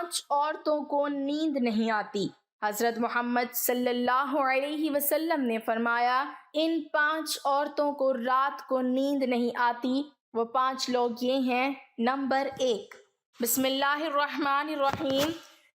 5 عورتوں کو نیند نہیں آتی۔ حضرت محمد صلی اللہ علیہ وسلم نے فرمایا، ان 5 عورتوں کو رات کو نیند نہیں آتی۔ وہ 5 لوگ یہ ہیں۔ نمبر 1، بسم اللہ الرحمن الرحیم۔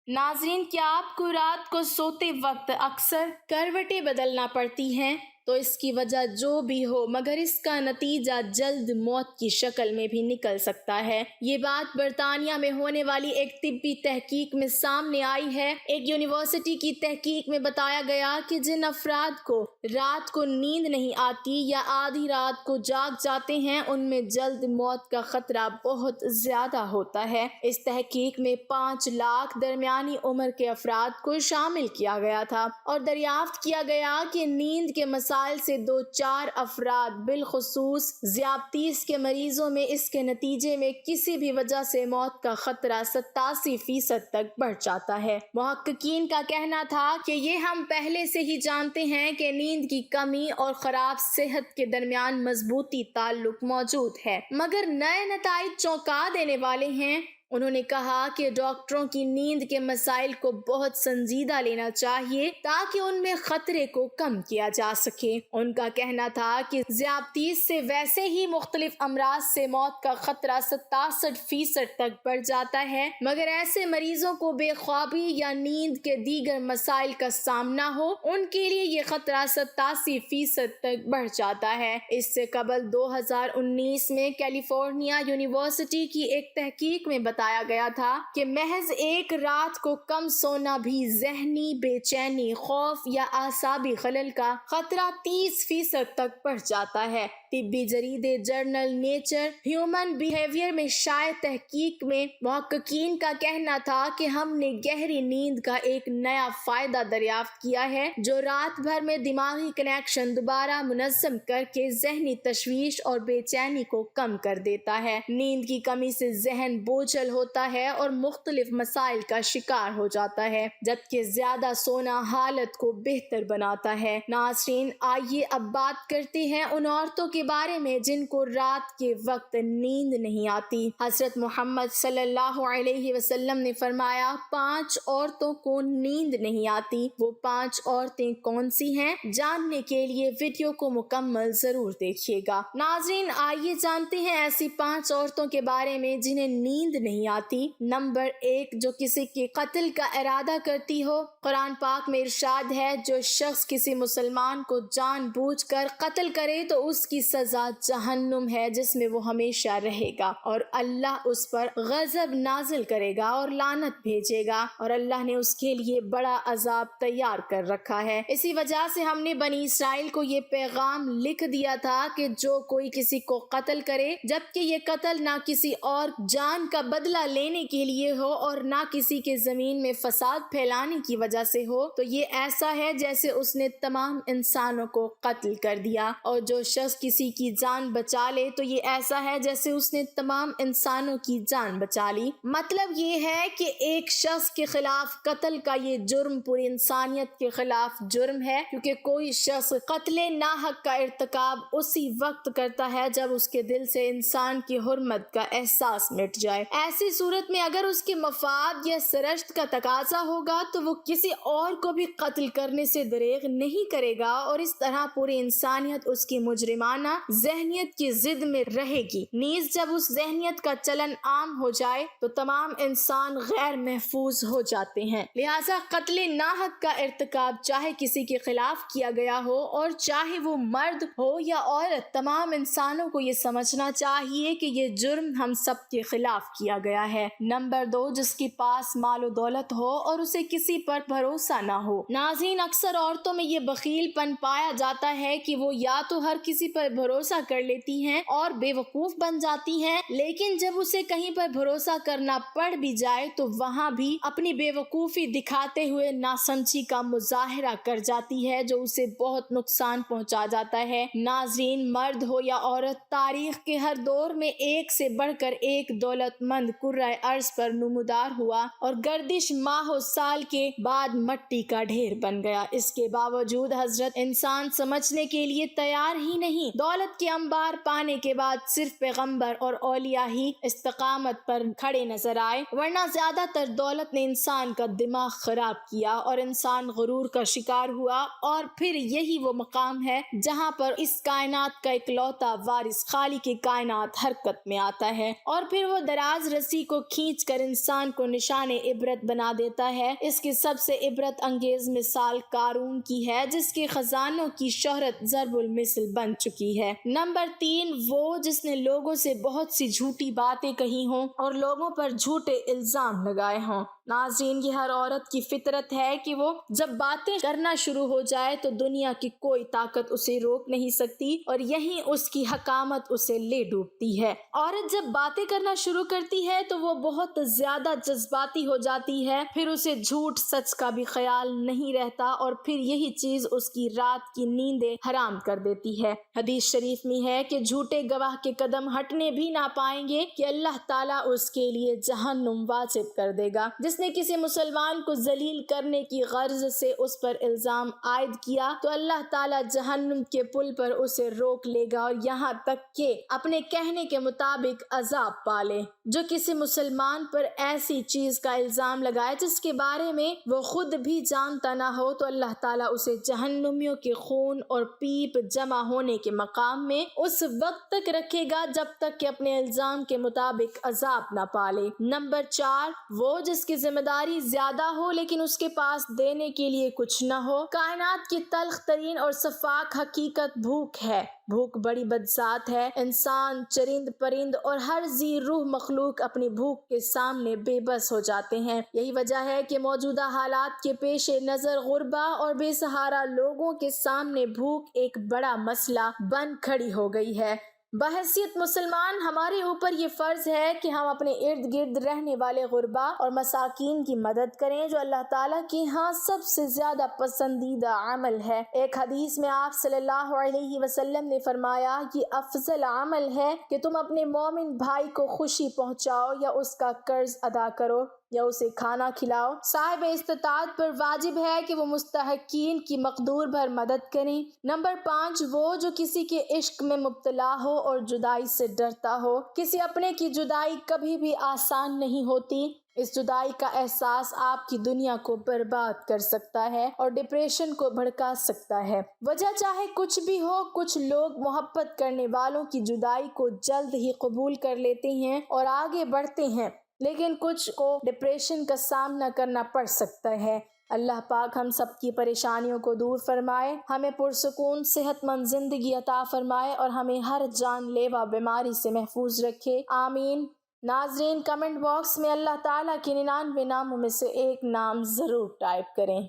ناظرین، کیا آپ کو رات کو سوتے وقت اکثر کروٹیں بدلنا پڑتی ہیں؟ تو اس کی وجہ جو بھی ہو مگر اس کا نتیجہ جلد موت کی شکل میں بھی نکل سکتا ہے۔ یہ بات برطانیہ میں ہونے والی ایک طبی تحقیق میں سامنے آئی ہے۔ ایک یونیورسٹی کی تحقیق میں بتایا گیا کہ جن افراد کو رات کو نیند نہیں آتی یا آدھی رات کو جاگ جاتے ہیں، ان میں جلد موت کا خطرہ بہت زیادہ ہوتا ہے۔ اس تحقیق میں 5 لاکھ درمیانی عمر کے افراد کو شامل کیا گیا تھا اور دریافت کیا گیا کہ نیند کے مسائل سے 2-4 افراد بالخصوص ذیابطیس کے مریضوں میں اس کے نتیجے میں کسی بھی وجہ سے موت کا خطرہ 87% تک بڑھ جاتا ہے۔ محققین کا کہنا تھا کہ یہ ہم پہلے سے ہی جانتے ہیں کہ نیند کی کمی اور خراب صحت کے درمیان مضبوطی تعلق موجود ہے، مگر نئے نتائج چونکا دینے والے ہیں۔ انہوں نے کہا کہ ڈاکٹروں کی نیند کے مسائل کو بہت سنجیدہ لینا چاہیے تاکہ ان میں خطرے کو کم کیا جا سکے۔ ان کا کہنا تھا کہ ذیابطیس سے ویسے ہی مختلف امراض سے موت کا خطرہ 67% تک بڑھ جاتا ہے، مگر ایسے مریضوں کو بے خوابی یا نیند کے دیگر مسائل کا سامنا ہو، ان کے لیے یہ خطرہ 87% تک بڑھ جاتا ہے۔ اس سے قبل 2019 میں کیلیفورنیا یونیورسٹی کی ایک تحقیق میں بتایا گیا تھا کہ محض ایک رات کو کم سونا بھی ذہنی بے چینی، خوف یا اعصابی خلل کا خطرہ 30% تک بڑھ جاتا ہے۔ طبی جریدے جرنل نیچر ہیومن بیہیویئر میں شائع تحقیق میں محققین کا کہنا تھا کہ ہم نے گہری نیند کا ایک نیا فائدہ دریافت کیا ہے جو رات بھر میں دماغی کنیکشن دوبارہ منظم کر کے ذہنی تشویش اور بے چینی کو کم کر دیتا ہے۔ نیند کی کمی سے ذہن بوجھل ہوتا ہے اور مختلف مسائل کا شکار ہو جاتا ہے، جبکہ زیادہ سونا حالت کو بہتر بناتا ہے۔ ناظرین، آئیے اب بات کرتے ہیں ان عورتوں کے بارے میں جن کو رات کے وقت نیند نہیں آتی۔ حضرت محمد صلی اللہ علیہ وسلم نے فرمایا، 5 عورتوں کو نیند نہیں آتی۔ وہ 5 عورتیں کون سی ہیں؟ جاننے کے لیے ویڈیو کو مکمل ضرور دیکھیے گا۔ ناظرین، آئیے جانتے ہیں ایسی 5 عورتوں کے بارے میں جنہیں نیند نہیں آتی۔ نمبر 1، جو کسی کے قتل کا ارادہ کرتی ہو۔ قرآن پاک میں ارشاد ہے، جو شخص کسی مسلمان کو جان بوجھ کر قتل کرے تو اس کی سزا جہنم ہے جس میں وہ ہمیشہ رہے گا، اور اللہ اس پر غضب نازل کرے گا اور لعنت بھیجے گا، اور اللہ نے اس کے لیے بڑا عذاب تیار کر رکھا ہے۔ اسی وجہ سے ہم نے بنی اسرائیل کو یہ پیغام لکھ دیا تھا کہ جو کوئی کسی کو قتل کرے، جبکہ یہ قتل نہ کسی اور جان کا بدلہ لینے کے لیے ہو اور نہ کسی کے زمین میں فساد پھیلانے کی وجہ سے ہو، تو یہ ایسا ہے جیسے اس نے تمام انسانوں کو قتل کر دیا، اور جو شخص کسی کی جان بچا لے تو یہ ایسا ہے جیسے اس نے تمام انسانوں کی جان بچا لی۔ مطلب یہ ہے کہ ایک شخص کے خلاف قتل کا یہ جرم پوری انسانیت کے خلاف جرم ہے، کیونکہ کوئی شخص قتل ناحق کا ارتکاب اسی وقت کرتا ہے جب اس کے دل سے انسان کی حرمت کا احساس مٹ جائے۔ ایسی صورت میں اگر اس کے مفاد یا سرشت کا تقاضا ہوگا تو وہ کسی اور کو بھی قتل کرنے سے دریغ نہیں کرے گا، اور اس طرح پوری انسانیت اس کی مجرمانہ ذہنیت کی ضد میں رہے گی۔ نیز جب اس ذہنیت کا چلن عام ہو جائے تو تمام انسان غیر محفوظ ہو جاتے ہیں۔ لہٰذا قتل ناحق کا ارتکاب چاہے کسی کے خلاف کیا گیا ہو اور چاہے وہ مرد ہو یا عورت، تمام انسانوں کو یہ سمجھنا چاہیے کہ یہ جرم ہم سب کے خلاف کیا گیا ہے۔ نمبر 2، جس کے پاس مال و دولت ہو اور اسے کسی پر بھروسہ نہ ہو۔ ناظرین، اکثر عورتوں میں یہ بخیل پن پایا جاتا ہے کہ وہ یا تو ہر کسی پر بھروسہ کر لیتی ہیں اور بے وقوف بن جاتی ہیں، لیکن جب اسے کہیں پر بھروسہ کرنا پڑ بھی جائے تو وہاں بھی اپنی بے وقوفی دکھاتے ہوئے ناسمجھی کا مظاہرہ کر جاتی ہے جو اسے بہت نقصان پہنچا جاتا ہے۔ ناظرین، مرد ہو یا عورت، تاریخ کے ہر دور میں ایک سے بڑھ کر ایک دولت مند کرۂ ارض پر نمودار ہوا اور گردش ماہ و سال کے بعد مٹی کا ڈھیر بن گیا۔ اس کے باوجود حضرت انسان سمجھنے کے لیے تیار ہی نہیں۔ دولت کے انبار پانے کے بعد صرف پیغمبر اور اولیاء ہی استقامت پر کھڑے نظر آئے، ورنہ زیادہ تر دولت نے انسان کا دماغ خراب کیا اور انسان غرور کا شکار ہوا، اور پھر یہی وہ مقام ہے جہاں پر اس کائنات کا اکلوتا وارث خالق کائنات حرکت میں آتا ہے، اور پھر وہ دراز رسی کو کھینچ کر انسان کو نشان عبرت بنا دیتا ہے۔ اس کی سب سے عبرت انگیز مثال قارون کی ہے، جس کے خزانوں کی شہرت ضرب المثل بن چکی ہے۔ نمبر 3، وہ جس نے لوگوں سے بہت سی جھوٹی باتیں کہی ہوں اور لوگوں پر جھوٹے الزام لگائے ہوں۔ ناظرین، یہ ہر عورت کی فطرت ہے کہ وہ جب باتیں کرنا شروع ہو جائے تو دنیا کی کوئی طاقت اسے روک نہیں سکتی، اور یہیں اس کی حکامت اسے لے ڈوبتی ہے۔ عورت جب باتیں کرنا شروع کرتی ہے تو وہ بہت زیادہ جذباتی ہو جاتی ہے، پھر اسے جھوٹ سچ کا بھی خیال نہیں رہتا، اور پھر یہی چیز اس کی رات کی نیندیں حرام کر دیتی ہے۔ حدیث شریف میں ہے کہ جھوٹے گواہ کے قدم ہٹنے بھی نہ پائیں گے کہ اللہ تعالیٰ اس کے لیے جہنم واجب کر دے گا۔ جس نے کسی مسلمان کو ذلیل کرنے کی غرض سے اس پر الزام عائد کیا تو اللہ تعالیٰ جہنم کے پل پر اسے روک لے گا، اور یہاں تک کہ اپنے کہنے کے مطابق عذاب پالے۔ جو کسی مسلمان پر ایسی چیز کا الزام لگائے جس کے بارے میں وہ خود بھی جانتا نہ ہو تو اللہ تعالیٰ اسے جہنمیوں کے خون اور پیپ جمع ہونے کے مقام میں اس وقت تک رکھے گا جب تک کہ اپنے الزام کے مطابق عذاب نہ پالے۔ نمبر 4، وہ جس کی ذمہ داری زیادہ ہو لیکن اس کے پاس دینے کے لیے کچھ نہ ہو۔ کائنات کی تلخ ترین اور شفاف حقیقت بھوک ہے۔ بھوک بڑی بدذات ہے۔ انسان، چرند پرند اور ہر ذی روح مخلوق اپنی بھوک کے سامنے بے بس ہو جاتے ہیں۔ یہی وجہ ہے کہ موجودہ حالات کے پیش نظر غربا اور بے سہارا لوگوں کے سامنے بھوک ایک بڑا مسئلہ بن کھڑی ہو گئی ہے۔ بحیثیت مسلمان ہمارے اوپر یہ فرض ہے کہ ہم اپنے ارد گرد رہنے والے غربا اور مساکین کی مدد کریں، جو اللہ تعالیٰ کے ہاں سب سے زیادہ پسندیدہ عمل ہے۔ ایک حدیث میں آپ صلی اللہ علیہ وسلم نے فرمایا کہ افضل عمل ہے کہ تم اپنے مومن بھائی کو خوشی پہنچاؤ، یا اس کا قرض ادا کرو، یا اسے کھانا کھلاؤ۔ صاحب استطاعت پر واجب ہے کہ وہ مستحقین کی مقدور بھر مدد کریں۔ نمبر 5، وہ جو کسی کے عشق میں مبتلا ہو اور جدائی سے ڈرتا ہو۔ کسی اپنے کی جدائی کبھی بھی آسان نہیں ہوتی۔ اس جدائی کا احساس آپ کی دنیا کو برباد کر سکتا ہے اور ڈپریشن کو بھڑکا سکتا ہے۔ وجہ چاہے کچھ بھی ہو، کچھ لوگ محبت کرنے والوں کی جدائی کو جلد ہی قبول کر لیتے ہیں اور آگے بڑھتے ہیں، لیکن کچھ کو ڈپریشن کا سامنا کرنا پڑ سکتا ہے۔ اللہ پاک ہم سب کی پریشانیوں کو دور فرمائے، ہمیں پرسکون صحت مند زندگی عطا فرمائے اور ہمیں ہر جان لیوا بیماری سے محفوظ رکھے، آمین۔ ناظرین، کمنٹ باکس میں اللہ تعالیٰ کے 99 ناموں میں سے ایک نام ضرور ٹائپ کریں۔